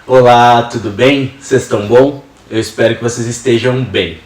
Olá, tudo bem? Vocês estão bom? Eu espero que vocês estejam bem.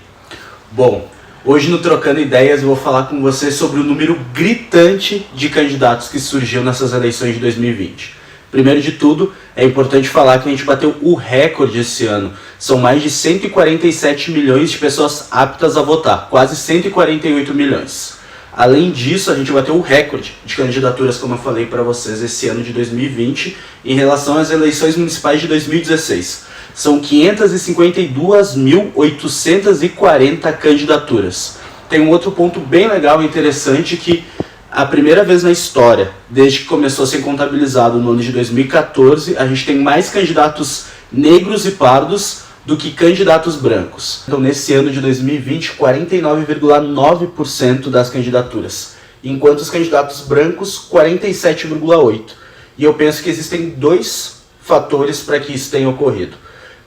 Bom, hoje no Trocando Ideias eu vou falar com vocês sobre o número gritante de candidatos que surgiu nessas eleições de 2020. Primeiro de tudo, é importante falar que a gente bateu o recorde esse ano. São mais de 147 milhões de pessoas aptas a votar, quase 148 milhões. Além disso, a gente bateu o recorde de candidaturas, como eu falei para vocês, esse ano de 2020, em relação às eleições municipais de 2016. São 552.840 candidaturas. Tem um outro ponto bem legal e interessante que a primeira vez na história, desde que começou a ser contabilizado no ano de 2014, a gente tem mais candidatos negros e pardos do que candidatos brancos. Então, nesse ano de 2020, 49,9% das candidaturas, enquanto os candidatos brancos, 47,8%. E eu penso que existem dois fatores para que isso tenha ocorrido.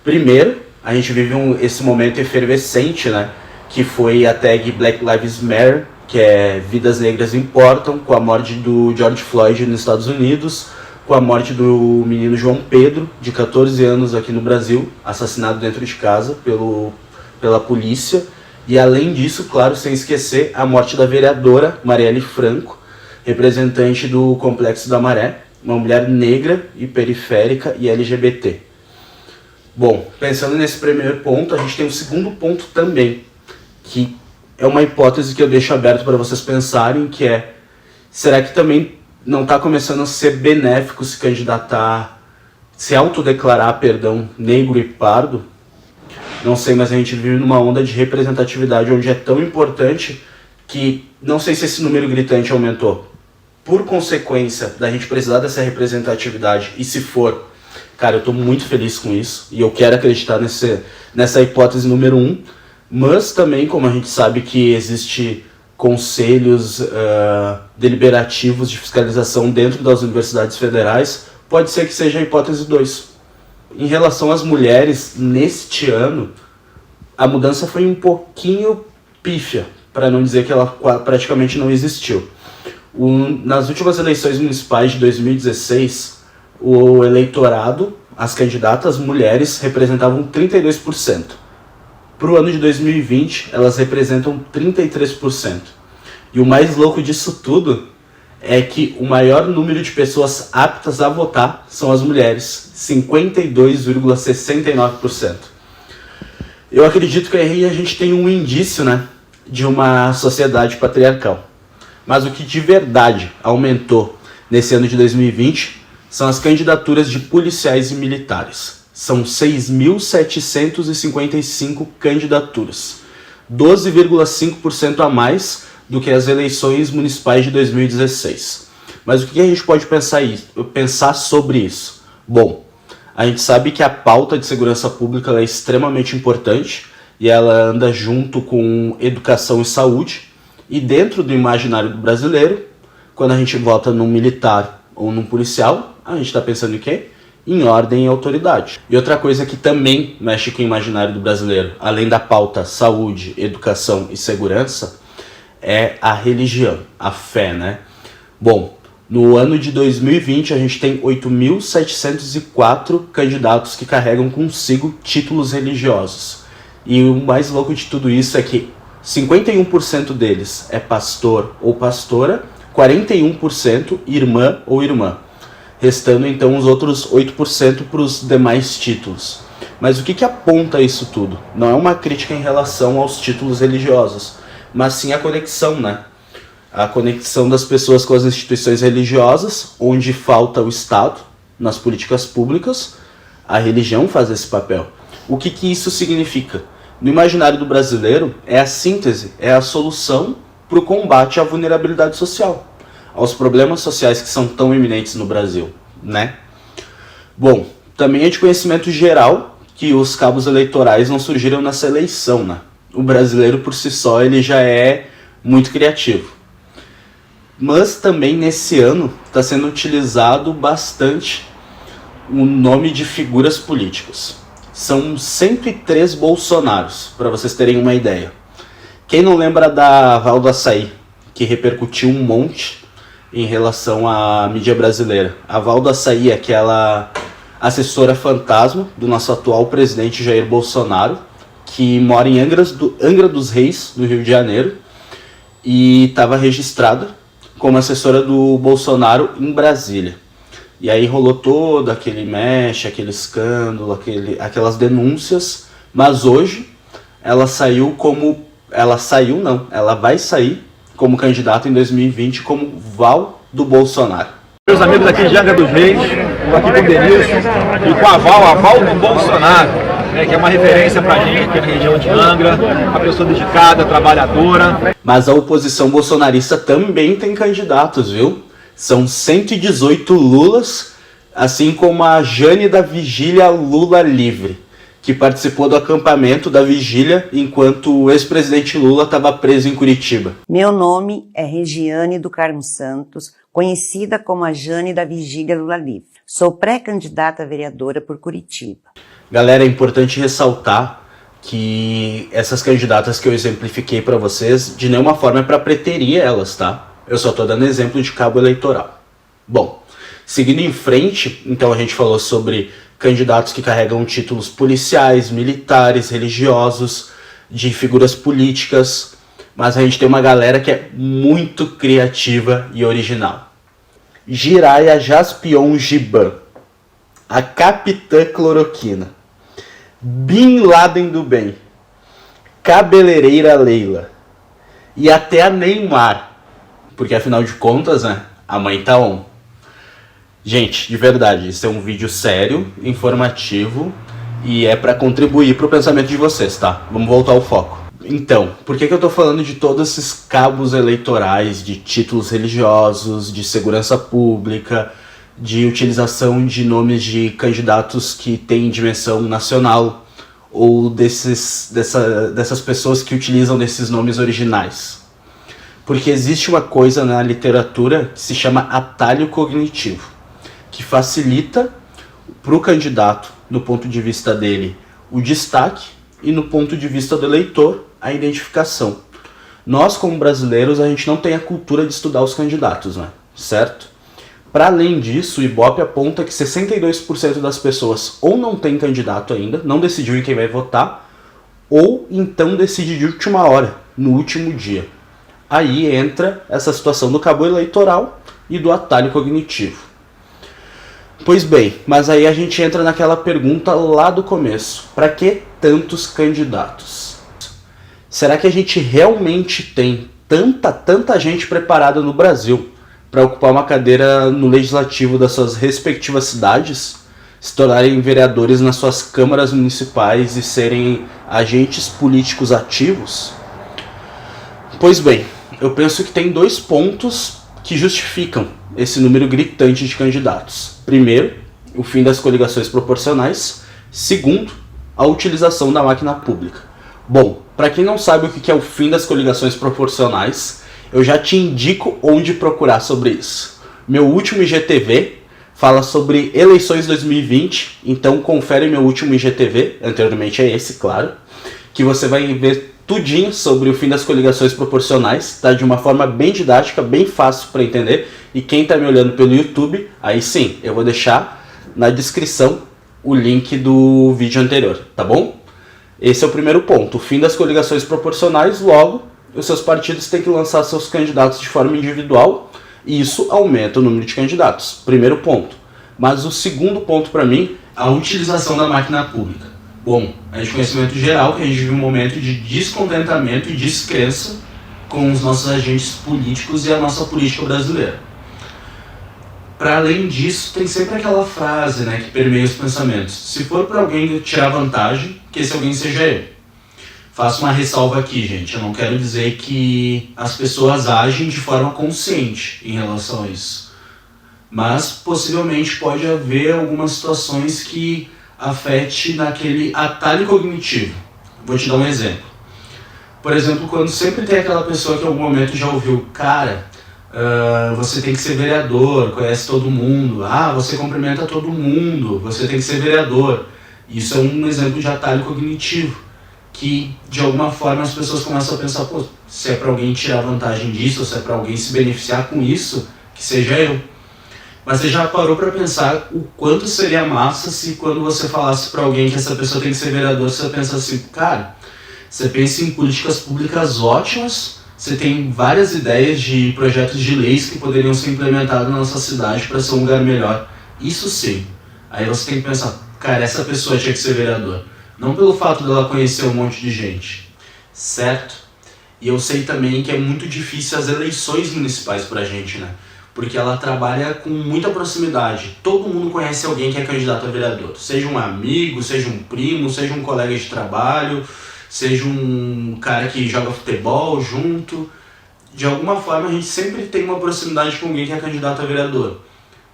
Primeiro, a gente vive esse momento efervescente, né, que foi a tag Black Lives Matter, que é Vidas Negras Importam, com a morte do George Floyd nos Estados Unidos, com a morte do menino João Pedro, de 14 anos aqui no Brasil, assassinado dentro de casa pela polícia. E além disso, claro, sem esquecer a morte da vereadora Marielle Franco, representante do Complexo da Maré, uma mulher negra e periférica e LGBT. Bom, pensando nesse primeiro ponto, a gente tem um segundo ponto também, que é uma hipótese que eu deixo aberto para vocês pensarem, que é, será que também não está começando a ser benéfico se candidatar, se autodeclarar, negro e pardo? Não sei, mas a gente vive numa onda de representatividade onde é tão importante que não sei se esse número gritante aumentou. Por consequência da gente precisar dessa representatividade, e se for, cara, eu estou muito feliz com isso, e eu quero acreditar nessa hipótese número 1, mas também, como a gente sabe que existe conselhos deliberativos de fiscalização dentro das universidades federais, pode ser que seja a hipótese 2. Em relação às mulheres, neste ano, a mudança foi um pouquinho pífia, para não dizer que ela praticamente não existiu. Nas últimas eleições municipais de 2016, o eleitorado, as candidatas mulheres, representavam 32%. Para o ano de 2020, elas representam 33%. E o mais louco disso tudo é que o maior número de pessoas aptas a votar são as mulheres, 52,69%. Eu acredito que aí a gente tem um indício, né, de uma sociedade patriarcal. Mas o que de verdade aumentou nesse ano de 2020 são as candidaturas de policiais e militares. São 6.755 candidaturas, 12,5% a mais do que as eleições municipais de 2016. Mas o que a gente pode pensar sobre isso? Bom, a gente sabe que a pauta de segurança pública é extremamente importante e ela anda junto com educação e saúde. E dentro do imaginário do brasileiro, quando a gente vota num militar ou num policial, a gente está pensando em quê? Em ordem e autoridade. E outra coisa que também mexe com o imaginário do brasileiro, além da pauta saúde, educação e segurança, é a religião, a fé, né? Bom, no ano de 2020 a gente tem 8.704 candidatos que carregam consigo títulos religiosos. E o mais louco de tudo isso é que 51% deles é pastor ou pastora, 41% irmã ou irmã, restando então os outros 8% para os demais títulos. Mas o que aponta isso tudo? Não é uma crítica em relação aos títulos religiosos, mas sim a conexão, né? A conexão das pessoas com as instituições religiosas, onde falta o Estado nas políticas públicas, a religião faz esse papel. O que isso significa? No imaginário do brasileiro, é a síntese, é a solução para o combate à vulnerabilidade social, aos problemas sociais que são tão iminentes no Brasil, né? Bom, também é de conhecimento geral que os cabos eleitorais não surgiram nessa eleição, né? O brasileiro por si só ele já é muito criativo. Mas também nesse ano está sendo utilizado bastante o nome de figuras políticas. São 103 Bolsonaros, para vocês terem uma ideia. Quem não lembra da Val do Açaí, que repercutiu um monte em relação à mídia brasileira? A Val do Açaí, assessora fantasma do nosso atual presidente Jair Bolsonaro, que mora em Angra dos Reis, no Rio de Janeiro, e estava registrada como assessora do Bolsonaro em Brasília. E aí rolou todo aquele mexe, aquele escândalo, aquelas denúncias, mas hoje ela vai sair como candidata em 2020 como Val do Bolsonaro. Meus amigos aqui de Angra dos Reis, estou aqui com o Denilson e com a Val do Bolsonaro, que é uma referência pra gente aqui na região de Angra, uma pessoa dedicada, trabalhadora. Mas a oposição bolsonarista também tem candidatos, viu? São 118 Lulas, assim como a Jane da Vigília Lula Livre, que participou do acampamento da Vigília enquanto o ex-presidente Lula estava preso em Curitiba. Meu nome é Regiane do Carmo Santos, conhecida como a Jane da Vigília Lula Livre. Sou pré-candidata a vereadora por Curitiba. Galera, é importante ressaltar que essas candidatas que eu exemplifiquei para vocês, de nenhuma forma é para preterir elas, tá? Eu só tô dando exemplo de cabo eleitoral. Bom, seguindo em frente, então a gente falou sobre candidatos que carregam títulos policiais, militares, religiosos, de figuras políticas, mas a gente tem uma galera que é muito criativa e original. Jiraya Jaspion Giban, a Capitã Cloroquina, Bin Laden do Bem, Cabeleireira Leila e até a Neymar, porque afinal de contas, né, a mãe tá on. Gente, de verdade, isso é um vídeo sério, informativo e é para contribuir para o pensamento de vocês, tá? Vamos voltar ao foco. Então, por que eu tô falando de todos esses cabos eleitorais, de títulos religiosos, de segurança pública, de utilização de nomes de candidatos que têm dimensão nacional ou dessas pessoas que utilizam desses nomes originais? Porque existe uma coisa na literatura que se chama atalho cognitivo, que facilita para o candidato, no ponto de vista dele, o destaque e no ponto de vista do eleitor, a identificação. Nós, como brasileiros, a gente não tem a cultura de estudar os candidatos, né? Certo? Para além disso, o Ibope aponta que 62% das pessoas ou não tem candidato ainda, não decidiu em quem vai votar, ou então decide de última hora, no último dia. Aí entra essa situação do cabo eleitoral e do atalho cognitivo. Pois bem, mas aí a gente entra naquela pergunta lá do começo. Para que tantos candidatos? Será que a gente realmente tem tanta gente preparada no Brasil para ocupar uma cadeira no legislativo das suas respectivas cidades, se tornarem vereadores nas suas câmaras municipais e serem agentes políticos ativos? Pois bem, eu penso que tem 2 pontos que justificam esse número gritante de candidatos. Primeiro, o fim das coligações proporcionais. Segundo, a utilização da máquina pública. Bom, para quem não sabe o que é o fim das coligações proporcionais, eu já te indico onde procurar sobre isso. Meu último IGTV fala sobre eleições 2020, então confere meu último IGTV, anteriormente é esse, claro, que você vai ver tudinho sobre o fim das coligações proporcionais, tá? De uma forma bem didática, bem fácil para entender. E quem tá me olhando pelo YouTube, aí sim, eu vou deixar na descrição o link do vídeo anterior, tá bom? Esse é o primeiro ponto, o fim das coligações proporcionais. Logo, os seus partidos têm que lançar seus candidatos de forma individual e isso aumenta o número de candidatos. Primeiro ponto. Mas o segundo ponto para mim, a utilização da máquina pública. Bom, é de conhecimento geral que a gente vive um momento de descontentamento e descrença com os nossos agentes políticos e a nossa política brasileira. Para além disso, tem sempre aquela frase, né, que permeia os pensamentos. Se for para alguém tirar vantagem, que esse alguém seja eu. Faço uma ressalva aqui, gente. Eu não quero dizer que as pessoas agem de forma consciente em relação a isso. Mas, possivelmente, pode haver algumas situações que afete naquele atalho cognitivo. Vou te dar um exemplo. Por exemplo, quando sempre tem aquela pessoa que em algum momento já ouviu, cara, você tem que ser vereador, conhece todo mundo, você cumprimenta todo mundo, você tem que ser vereador. Isso é um exemplo de atalho cognitivo, que de alguma forma as pessoas começam a pensar, pô, se é para alguém tirar vantagem disso, ou se é para alguém se beneficiar com isso, que seja eu. Mas você já parou para pensar o quanto seria massa se quando você falasse para alguém que essa pessoa tem que ser vereador, você pensa assim, cara, você pensa em políticas públicas ótimas, você tem várias ideias de projetos de leis que poderiam ser implementados na nossa cidade para ser um lugar melhor. Isso sim. Aí você tem que pensar, cara, essa pessoa tinha que ser vereador. Não pelo fato dela conhecer um monte de gente, certo? E eu sei também que é muito difícil as eleições municipais pra gente, né? Porque ela trabalha com muita proximidade. Todo mundo conhece alguém que é candidato a vereador. Seja um amigo, seja um primo, seja um colega de trabalho, seja um cara que joga futebol junto. De alguma forma a gente sempre tem uma proximidade com alguém que é candidato a vereador.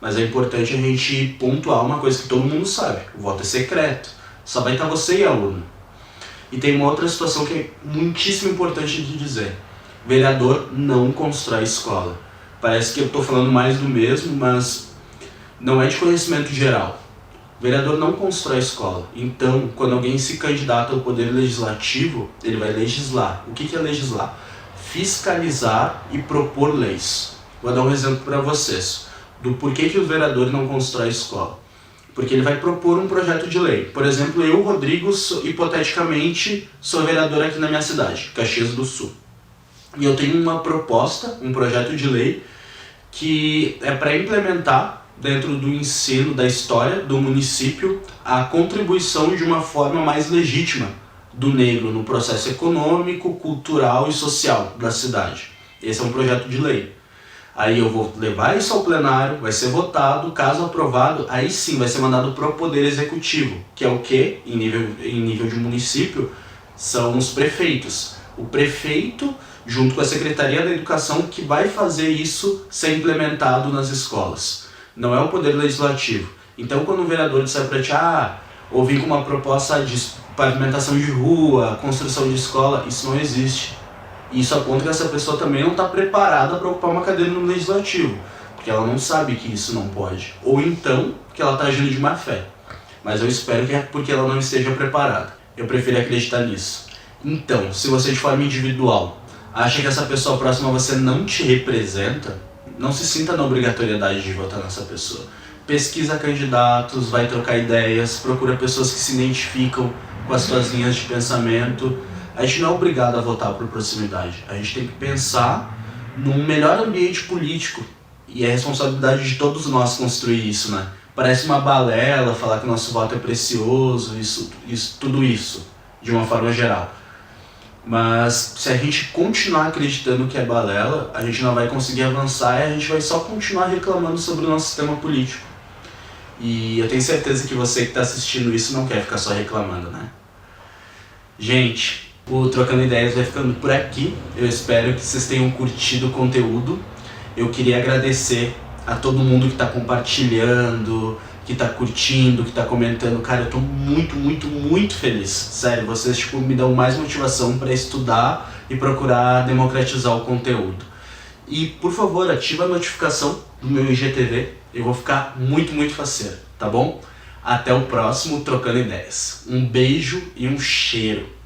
Mas é importante a gente pontuar uma coisa que todo mundo sabe. O voto é secreto. Só vai estar você e a urna. E tem uma outra situação que é muitíssimo importante de dizer. Vereador não constrói escola. Parece que eu estou falando mais do mesmo, mas não é de conhecimento geral. Vereador não constrói escola. Então, quando alguém se candidata ao poder legislativo, ele vai legislar. O que é legislar? Fiscalizar e propor leis. Vou dar um exemplo para vocês do porquê que o vereador não constrói escola. Porque ele vai propor um projeto de lei. Por exemplo, eu, Rodrigo, hipoteticamente, sou vereador aqui na minha cidade, Caxias do Sul. E eu tenho uma proposta, um projeto de lei, que é para implementar, dentro do ensino da história do município, a contribuição de uma forma mais legítima do negro no processo econômico, cultural e social da cidade. Esse é um projeto de lei. Aí eu vou levar isso ao plenário, vai ser votado, caso aprovado, aí sim vai ser mandado para o Poder Executivo, que é o que, em nível de município, são os prefeitos. O prefeito, junto com a Secretaria da Educação, que vai fazer isso ser implementado nas escolas. Não é o Poder Legislativo. Então quando o vereador disser para ti, ou vir com uma proposta de pavimentação de rua, construção de escola, isso não existe. Isso aponta que essa pessoa também não está preparada para ocupar uma cadeira no legislativo, porque ela não sabe que isso não pode. Ou então, que ela está agindo de má fé. Mas eu espero que é porque ela não esteja preparada. Eu prefiro acreditar nisso. Então, se você de forma individual acha que essa pessoa próxima a você não te representa, não se sinta na obrigatoriedade de votar nessa pessoa. Pesquisa candidatos, vai trocar ideias, procura pessoas que se identificam com as suas linhas de pensamento. A gente não é obrigado a votar por proximidade. A gente tem que pensar num melhor ambiente político. E é responsabilidade de todos nós construir isso, né? Parece uma balela falar que o nosso voto é precioso, tudo isso, de uma forma geral. Mas se a gente continuar acreditando que é balela, a gente não vai conseguir avançar e a gente vai só continuar reclamando sobre o nosso sistema político. E eu tenho certeza que você que está assistindo isso não quer ficar só reclamando, né? Gente, o Trocando Ideias vai ficando por aqui. Eu espero que vocês tenham curtido o conteúdo. Eu queria agradecer a todo mundo que está compartilhando, que está curtindo, que está comentando. Cara, eu tô muito, muito, muito feliz. Sério, vocês me dão mais motivação para estudar e procurar democratizar o conteúdo. E, por favor, ativa a notificação do meu IGTV. Eu vou ficar muito, muito faceiro, tá bom? Até o próximo Trocando Ideias. Um beijo e um cheiro.